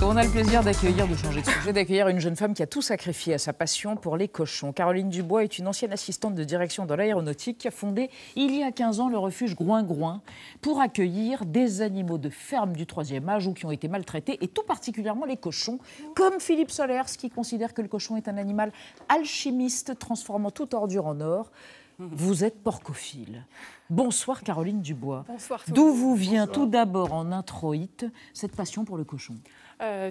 On a le plaisir d'accueillir, de changer de sujet, d'accueillir une jeune femme qui a tout sacrifié à sa passion pour les cochons. Caroline Dubois est une ancienne assistante de direction dans l'aéronautique qui a fondé il y a 15 ans le refuge Groing-Groing pour accueillir des animaux de ferme du 3e âge ou qui ont été maltraités, et tout particulièrement les cochons, comme Philippe Solers qui considère que le cochon est un animal alchimiste transformant toute ordure en or. Vous êtes porcophile. Bonsoir Caroline Dubois. Bonsoir. D'où vous vient tout d'abord en introïte cette passion pour le cochon?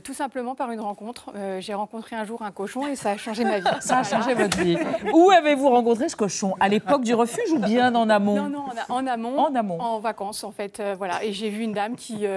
Tout simplement par une rencontre. J'ai rencontré un jour un cochon et ça a changé ma vie. Ça a changé votre vie. Où avez-vous rencontré ce cochon? À l'époque du refuge ou bien en amont? Non, en amont. En amont. En vacances, en fait. Voilà. Et j'ai vu une dame qui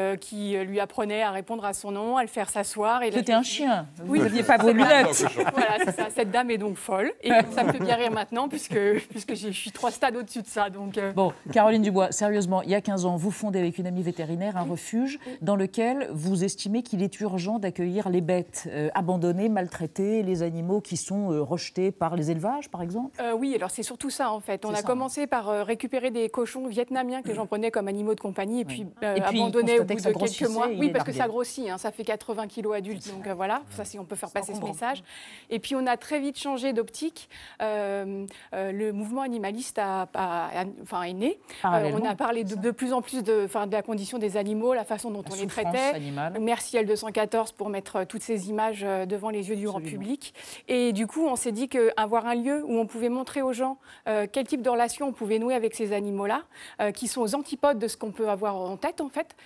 lui apprenait à répondre à son nom, à le faire s'asseoir. C'était un chien. Oui, vous n'aviez pas vos lunettes. Voilà, c'est ça. Cette dame est donc folle. Et ça me fait bien rire maintenant puisque je suis 3 stades au-dessus de ça. Donc, Bon, Caroline Dubois, sérieusement, il y a 15 ans, vous fondez avec une amie vétérinaire un refuge dans lequel vous estimez qu'il est urgent d'accueillir les bêtes abandonnées, maltraitées, les animaux qui sont rejetés par les élevages, par exemple? Oui, alors c'est surtout ça, en fait. On a commencé par récupérer des cochons vietnamiens que les gens prenaient comme animaux de compagnie et puis abandonnés au bout de quelques mois. Oui, parce que ça grossit, hein, ça fait 80 kilos adultes, donc voilà, ça, si on peut faire passer ce message. Et puis on a très vite changé d'optique. Le mouvement animaliste est né. On a parlé de plus en plus de la condition des animaux, la façon dont on les traitait. Merci L214 pour mettre toutes ces images devant les yeux du grand public. Et du coup, on s'est dit qu'avoir un lieu où on pouvait montrer aux gens quel type de relation on pouvait nouer avec ces animaux-là, qui sont aux antipodes de ce qu'on peut avoir en tête, en fait,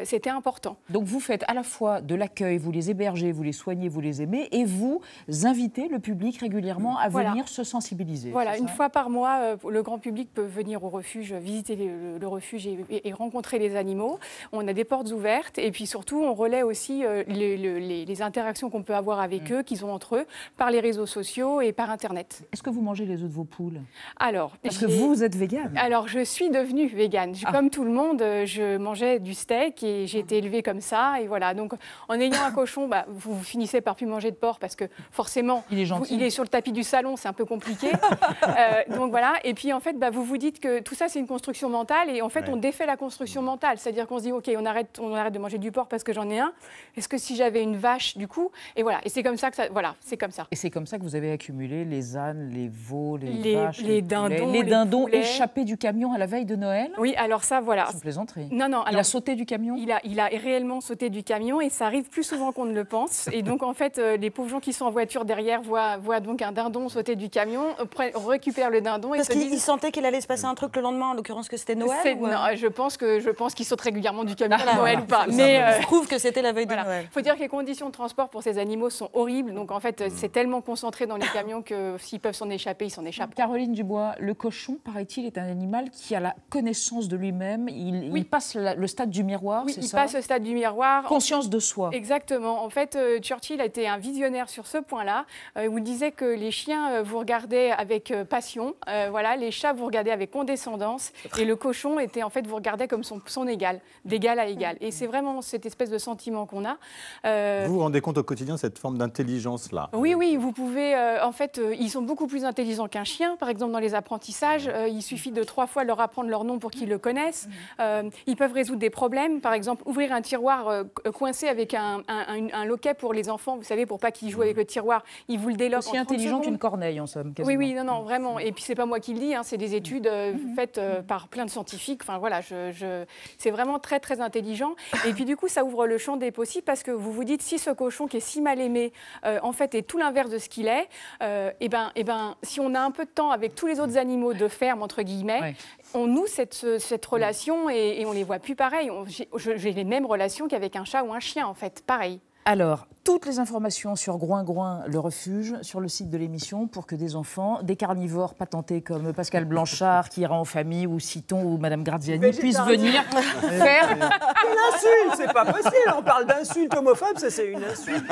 c'était important. Donc vous faites à la fois de l'accueil, vous les hébergez, vous les soignez, vous les aimez, et vous invitez le public régulièrement à venir se sensibiliser. Voilà, une fois par mois, le grand public peut venir au refuge, visiter le refuge et rencontrer les animaux. On a des portes ouvertes et puis surtout, on relaie aussi les interactions qu'on peut avoir avec eux, qu'ils ont entre eux, par les réseaux sociaux et par Internet. Est-ce que vous mangez les œufs de vos poules? Alors, parce que vous êtes végane. Alors, je suis devenue végane. Comme tout le monde, je mangeais du steak et j'ai été élevée comme ça. Et voilà. Donc, en ayant un cochon, vous finissez par plus manger de porc parce que forcément, il est sur le tapis du salon, c'est un peu compliqué. Donc voilà. Et puis, en fait, vous vous dites que tout ça, c'est une construction mentale. Et en fait, on défait la construction mentale. C'est-à-dire qu'on se dit, OK, on arrête de manger du porc parce que j'en ai un. Est-ce que si j'avais une vache, du coup? Et voilà. Et c'est comme ça que ça. Voilà, c'est comme ça. Et c'est comme ça que vous avez accumulé les ânes, les veaux, les vaches, les dindons, les dindons échappés du camion à la veille de Noël. Oui, alors ça, voilà. C'est une plaisanterie. Non. Alors, il a sauté du camion. Il a réellement sauté du camion et ça arrive plus souvent qu'on ne le pense. Et donc, en fait, les pauvres gens qui sont en voiture derrière voient donc un dindon sauter du camion, récupèrent le dindon parce et qu'ils sentaient qu'il allait se passer un truc le lendemain, en l'occurrence que c'était Noël. Non, je pense qu'ils sautent régulièrement du camion à Noël ou pas. Mais je trouve que c'était la veille de Noël. Il faut dire que les conditions de transport pour ces animaux sont horribles. Donc, en fait, c'est tellement concentré dans les camions que s'ils peuvent s'en échapper, ils s'en échappent. Caroline Dubois, le cochon, paraît-il, est un animal qui a la connaissance de lui-même. Il passe le stade du miroir, oui, c'est ça? Il passe le stade du miroir. Conscience de soi. Exactement. En fait, Churchill a été un visionnaire sur ce point-là. Où il disait que les chiens vous regardaient avec passion. Voilà, les chats vous regardaient avec condescendance. Et le cochon était, en fait, vous regardait comme son égal, d'égal à égal. Et c'est vraiment cette espèce de sentiment qu'on a. Vous vous rendez compte au quotidien de cette forme d'intelligence-là? Oui, vous pouvez... en fait, ils sont beaucoup plus intelligents qu'un chien. Par exemple, dans les apprentissages, il suffit de 3 fois leur apprendre leur nom pour qu'ils le connaissent. Ils peuvent résoudre des problèmes. Par exemple, ouvrir un tiroir coincé avec un loquet pour les enfants, vous savez, pour pas qu'ils jouent avec le tiroir. Ils vous le délocent aussi intelligent qu'une corneille, en somme. Quasiment. Oui, non, vraiment. Et puis, c'est pas moi qui le dis, hein, c'est des études faites par plein de scientifiques. Enfin, voilà, c'est vraiment très, très intelligent. Et puis, du coup, ça ouvre le champ des possibles parce que vous vous dites, si ce cochon qui est si mal aimé, en fait, est tout l'inverse de ce qu'il est, si on a un peu de temps avec tous les autres animaux de ferme, entre guillemets, on noue cette relation et on les voit plus pareil. J'ai les mêmes relations qu'avec un chat ou un chien, en fait, pareil. Alors, toutes les informations sur Groing-Groing, le refuge, sur le site de l'émission, pour que des enfants, des carnivores patentés comme Pascal Blanchard, qui ira en famille, ou Citon, ou Madame Gardiani, puissent venir faire... Une insulte, c'est pas possible. On parle d'insulte homophobe, ça c'est une insulte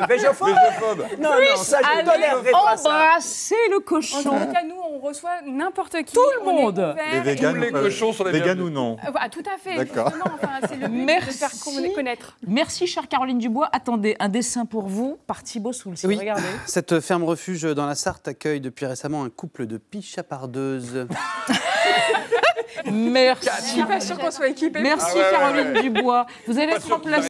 végophobe. Non, ça je tolérerai pas ça. Embrasser le cochon. En tout cas, nous, on reçoit n'importe qui. Tout le monde. Les véganes, tous les cochons sont les véganes ou non? Tout à fait. D'accord. C'est le but de faire connaître. Merci, chère Caroline Dubois. Attendez, un dessin pour vous par Thibaut Souls. Oui, regardez. Cette ferme refuge dans la Sarthe accueille depuis récemment un couple de pichapardeuses. Merci. Je suis pas sûre qu'on soit équipés. Merci, Caroline Dubois. Vous allez être remplacée.